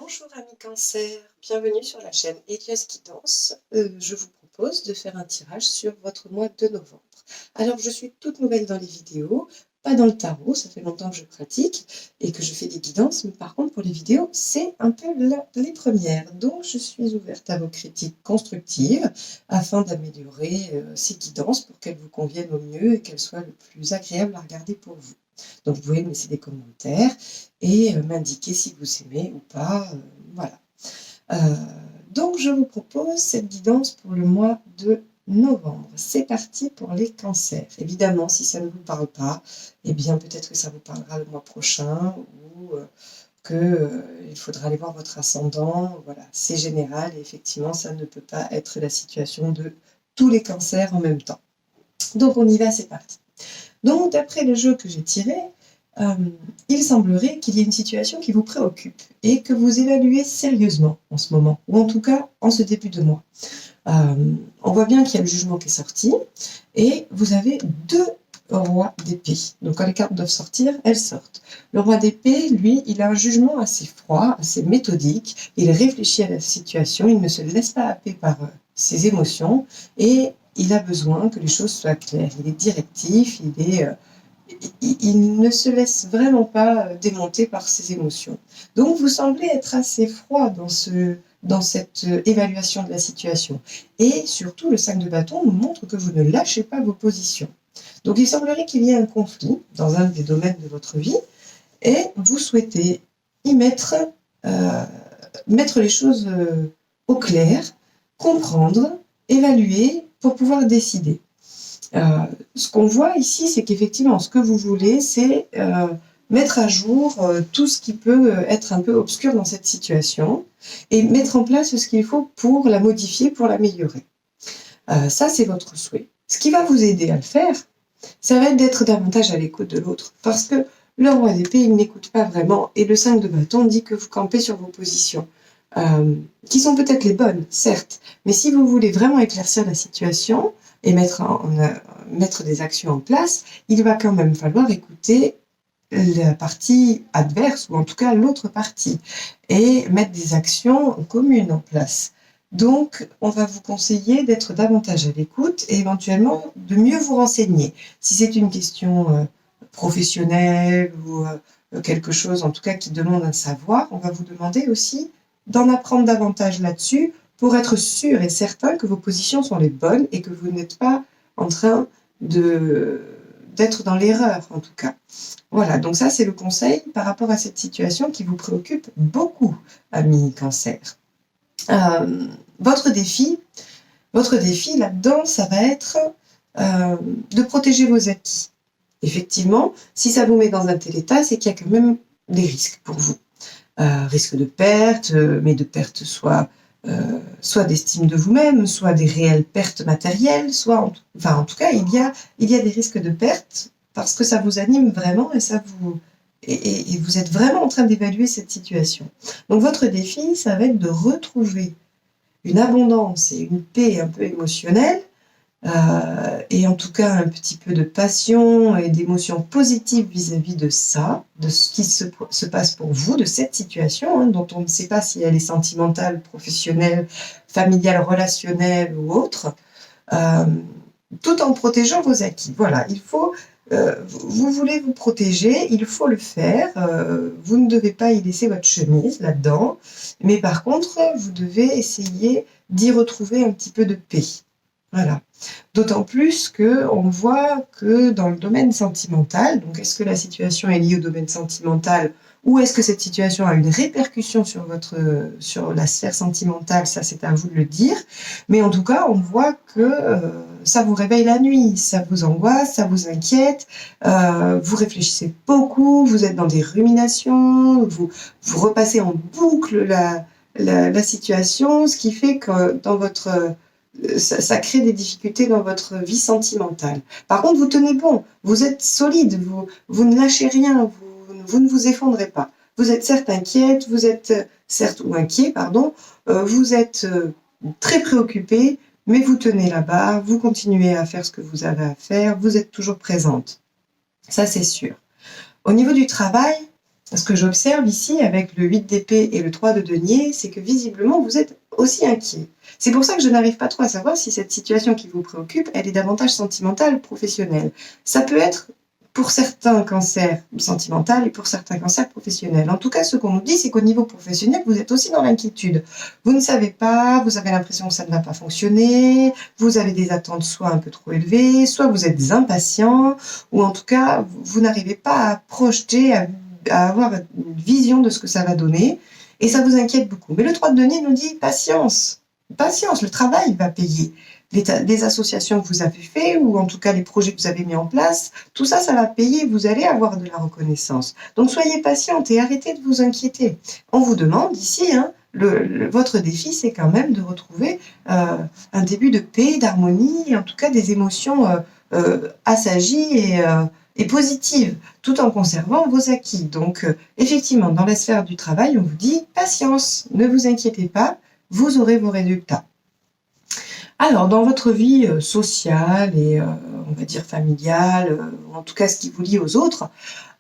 Bonjour amis Cancer, bienvenue sur la chaîne Elios Guidance. Je vous propose de faire un tirage sur votre mois de novembre. Alors je suis toute nouvelle dans les vidéos, pas dans le tarot, ça fait longtemps que je pratique et que je fais des guidances, mais par contre pour les vidéos c'est un peu les premières. Donc je suis ouverte à vos critiques constructives afin d'améliorer ces guidances pour qu'elles vous conviennent au mieux et qu'elles soient le plus agréables à regarder pour vous. Donc vous pouvez me laisser des commentaires et m'indiquer si vous aimez ou pas, voilà. Donc je vous propose cette guidance pour le mois de novembre. C'est parti pour les cancers. Évidemment, si ça ne vous parle pas, eh bien peut-être que ça vous parlera le mois prochain ou qu'il faudra aller voir votre ascendant. Voilà, c'est général et effectivement, ça ne peut pas être la situation de tous les cancers en même temps. Donc on y va, c'est parti. Donc d'après le jeu que j'ai tiré, il semblerait qu'il y ait une situation qui vous préoccupe et que vous évaluez sérieusement en ce moment, ou en tout cas en ce début de mois. On voit bien qu'il y a le jugement qui est sorti et vous avez deux rois d'épée. Donc quand les cartes doivent sortir, elles sortent. Le roi d'épée, lui, il a un jugement assez froid, assez méthodique, il réfléchit à la situation, il ne se laisse pas happer par ses émotions et il a besoin que les choses soient claires. Il est directif, il ne se laisse vraiment pas démonter par ses émotions. Donc vous semblez être assez froid dans cette évaluation de la situation. Et surtout, le 5 de bâton nous montre que vous ne lâchez pas vos positions. Donc il semblerait qu'il y ait un conflit dans un des domaines de votre vie et vous souhaitez y mettre les choses au clair, comprendre, évaluer pour pouvoir décider. Ce qu'on voit ici, c'est qu'effectivement, ce que vous voulez, c'est mettre à jour tout ce qui peut être un peu obscur dans cette situation et mettre en place ce qu'il faut pour la modifier, pour l'améliorer. Ça, c'est votre souhait. Ce qui va vous aider à le faire, ça va être d'être davantage à l'écoute de l'autre. Parce que le roi d'épée, il n'écoute pas vraiment. Et le 5 de bâton dit que vous campez sur vos positions. Qui sont peut-être les bonnes, certes. Mais si vous voulez vraiment éclaircir la situation et mettre des actions en place, il va quand même falloir écouter la partie adverse, ou en tout cas l'autre partie, et mettre des actions communes en place. Donc, on va vous conseiller d'être davantage à l'écoute et éventuellement de mieux vous renseigner. Si c'est une question professionnelle ou quelque chose, en tout cas, qui demande un savoir, on va vous demander aussi d'en apprendre davantage là-dessus pour être sûr et certain que vos positions sont les bonnes et que vous n'êtes pas en train d'être dans l'erreur, en tout cas. Voilà, donc ça, c'est le conseil par rapport à cette situation qui vous préoccupe beaucoup, amis Cancer. Votre défi là-dedans, ça va être de protéger vos acquis. Effectivement, si ça vous met dans un tel état, c'est qu'il y a quand même des risques pour vous. Risque de perte, mais de perte soit d'estime de vous-même, soit des réelles pertes matérielles, soit en tout cas il y a des risques de perte parce que ça vous anime vraiment et vous êtes vraiment en train d'évaluer cette situation. Donc votre défi, ça va être de retrouver une abondance et une paix un peu émotionnelle, et en tout cas un petit peu de passion et d'émotions positives vis-à-vis de ça, de ce qui se passe pour vous, de cette situation, dont on ne sait pas si elle est sentimentale, professionnelle, familiale, relationnelle ou autre, tout en protégeant vos acquis. Voilà, vous voulez vous protéger, il faut le faire, vous ne devez pas y laisser votre chemise là-dedans, mais par contre, vous devez essayer d'y retrouver un petit peu de paix. Voilà. D'autant plus qu'on voit que dans le domaine sentimental, donc est-ce que la situation est liée au domaine sentimental ou est-ce que cette situation a une répercussion sur la sphère sentimentale, ça c'est à vous de le dire, mais en tout cas on voit que ça vous réveille la nuit, ça vous angoisse, ça vous inquiète, vous réfléchissez beaucoup, vous êtes dans des ruminations, vous repassez en boucle la situation, ce qui fait que ça crée des difficultés dans votre vie sentimentale. Par contre, vous tenez bon, vous êtes solide, vous ne lâchez rien, vous ne vous effondrez pas. Vous êtes certes inquiète, vous êtes inquiet, vous êtes très préoccupé, mais vous tenez là-bas, vous continuez à faire ce que vous avez à faire, vous êtes toujours présente. Ça, c'est sûr. Au niveau du travail, ce que j'observe ici avec le 8 d'épée et le 3 de denier, c'est que visiblement, vous êtes aussi inquiet. C'est pour ça que je n'arrive pas trop à savoir si cette situation qui vous préoccupe, elle est davantage sentimentale ou professionnelle. Ça peut être pour certains cancers sentimental et pour certains cancers professionnels. En tout cas, ce qu'on nous dit, c'est qu'au niveau professionnel, vous êtes aussi dans l'inquiétude. Vous ne savez pas, vous avez l'impression que ça ne va pas fonctionner, vous avez des attentes soit un peu trop élevées, soit vous êtes impatient, ou en tout cas, vous n'arrivez pas à projeter, à avoir une vision de ce que ça va donner, et ça vous inquiète beaucoup. Mais le 3 de denier nous dit patience, patience, le travail va payer. Les associations que vous avez faites, ou en tout cas les projets que vous avez mis en place, tout ça, ça va payer, vous allez avoir de la reconnaissance. Donc soyez patiente et arrêtez de vous inquiéter. On vous demande ici, votre défi, c'est quand même de retrouver un début de paix, d'harmonie, et en tout cas des émotions assagies et positives, tout en conservant vos acquis. Donc effectivement, dans la sphère du travail, on vous dit patience, ne vous inquiétez pas, vous aurez vos résultats. Alors, dans votre vie sociale et on va dire familiale, en tout cas ce qui vous lie aux autres,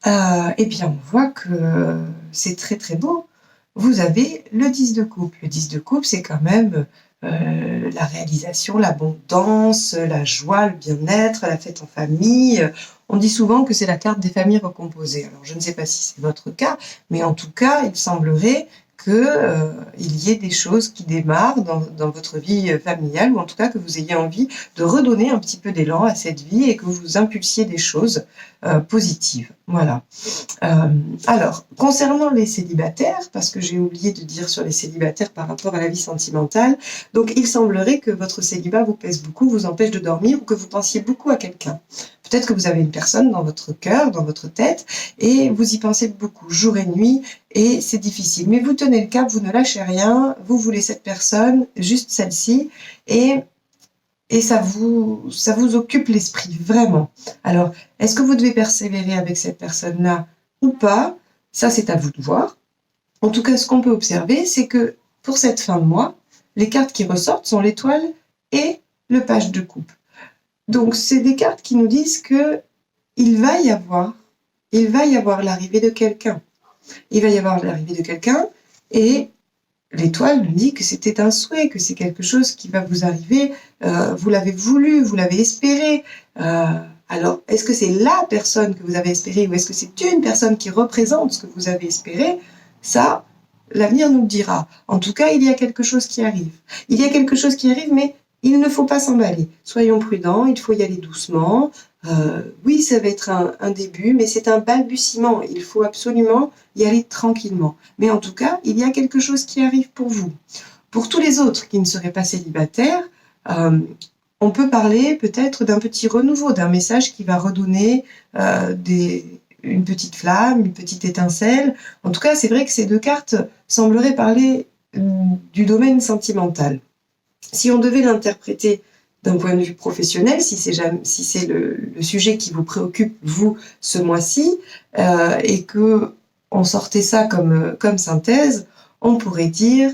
eh bien on voit que c'est très très beau. Vous avez le 10 de coupe. Le 10 de coupe, c'est quand même la réalisation, l'abondance, la joie, le bien-être, la fête en famille. On dit souvent que c'est la carte des familles recomposées. Alors je ne sais pas si c'est votre cas, mais en tout cas, il semblerait qu'il y ait des choses qui démarrent dans votre vie familiale, ou en tout cas que vous ayez envie de redonner un petit peu d'élan à cette vie et que vous impulsiez des choses positives. Voilà. Alors, concernant les célibataires, parce que j'ai oublié de dire sur les célibataires par rapport à la vie sentimentale, donc il semblerait que votre célibat vous pèse beaucoup, vous empêche de dormir, ou que vous pensiez beaucoup à quelqu'un. Peut-être que vous avez une personne dans votre cœur, dans votre tête, et vous y pensez beaucoup, jour et nuit, et c'est difficile. Mais vous tenez le cap, vous ne lâchez rien, vous voulez cette personne, juste celle-ci, et ça vous occupe l'esprit, vraiment. Alors, est-ce que vous devez persévérer avec cette personne-là ou pas? Ça, c'est à vous de voir. En tout cas, ce qu'on peut observer, c'est que pour cette fin de mois, les cartes qui ressortent sont l'étoile et le page de coupe. Donc, c'est des cartes qui nous disent que il va y avoir l'arrivée de quelqu'un. Il va y avoir l'arrivée de quelqu'un et l'étoile nous dit que c'était un souhait, que c'est quelque chose qui va vous arriver, vous l'avez voulu, vous l'avez espéré. Alors, est-ce que c'est la personne que vous avez espérée ou est-ce que c'est une personne qui représente ce que vous avez espéré? Ça, l'avenir nous le dira. En tout cas, il y a quelque chose qui arrive. Il y a quelque chose qui arrive, mais il ne faut pas s'emballer. Soyons prudents, il faut y aller doucement. Oui, ça va être un début, mais c'est un balbutiement. Il faut absolument y aller tranquillement. Mais en tout cas, il y a quelque chose qui arrive pour vous. Pour tous les autres qui ne seraient pas célibataires, on peut parler peut-être d'un petit renouveau, d'un message qui va redonner une petite flamme, une petite étincelle. En tout cas, c'est vrai que ces deux cartes sembleraient parler du domaine sentimental. Si on devait l'interpréter d'un point de vue professionnel, si c'est le sujet qui vous préoccupe, vous, ce mois-ci, et que on sortait ça comme synthèse, on pourrait dire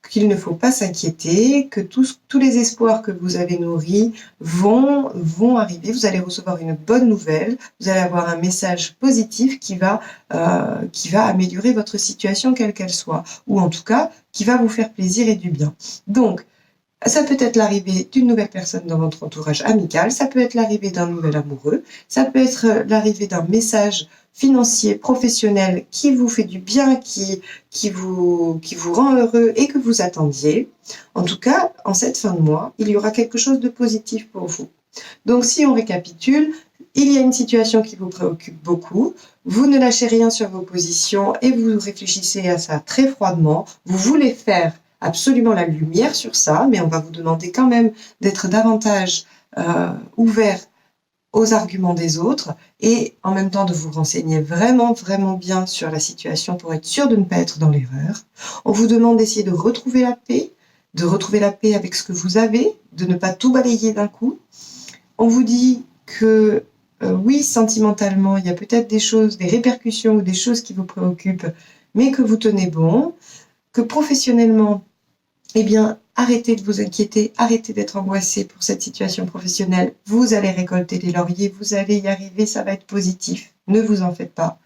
qu'il ne faut pas s'inquiéter, que tous les espoirs que vous avez nourris vont arriver. Vous allez recevoir une bonne nouvelle, vous allez avoir un message positif qui va améliorer votre situation quelle qu'elle soit, ou en tout cas qui va vous faire plaisir et du bien. Donc, ça peut être l'arrivée d'une nouvelle personne dans votre entourage amical, ça peut être l'arrivée d'un nouvel amoureux, ça peut être l'arrivée d'un message financier, professionnel qui vous fait du bien, qui vous rend heureux et que vous attendiez. En tout cas, en cette fin de mois, il y aura quelque chose de positif pour vous. Donc si on récapitule, il y a une situation qui vous préoccupe beaucoup, vous ne lâchez rien sur vos positions et vous réfléchissez à ça très froidement, vous voulez faire absolument la lumière sur ça, mais on va vous demander quand même d'être davantage ouvert aux arguments des autres et en même temps de vous renseigner vraiment, vraiment bien sur la situation pour être sûr de ne pas être dans l'erreur. On vous demande d'essayer de retrouver la paix avec ce que vous avez, de ne pas tout balayer d'un coup. On vous dit que oui, sentimentalement, il y a peut-être des choses, des répercussions ou des choses qui vous préoccupent, mais que vous tenez bon, que professionnellement, eh bien, arrêtez de vous inquiéter, arrêtez d'être angoissé pour cette situation professionnelle. Vous allez récolter les lauriers, vous allez y arriver, ça va être positif. Ne vous en faites pas.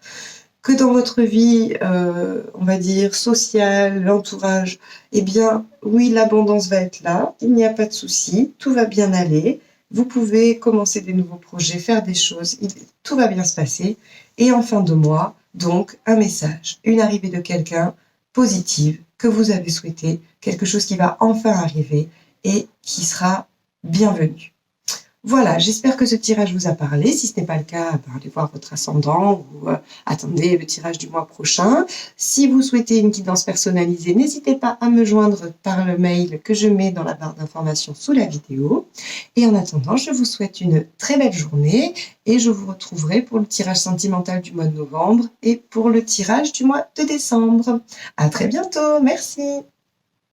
que dans votre vie, on va dire, sociale, l'entourage, eh bien, oui, l'abondance va être là, il n'y a pas de souci, tout va bien aller, vous pouvez commencer des nouveaux projets, faire des choses, tout va bien se passer. Et en fin de mois, donc, un message, une arrivée de quelqu'un positive que vous avez souhaité, quelque chose qui va enfin arriver et qui sera bienvenu. Voilà, j'espère que ce tirage vous a parlé. Si ce n'est pas le cas, allez voir votre ascendant ou attendez le tirage du mois prochain. Si vous souhaitez une guidance personnalisée, n'hésitez pas à me joindre par le mail que je mets dans la barre d'informations sous la vidéo. Et en attendant, je vous souhaite une très belle journée et je vous retrouverai pour le tirage sentimental du mois de novembre et pour le tirage du mois de décembre. À très bientôt, merci.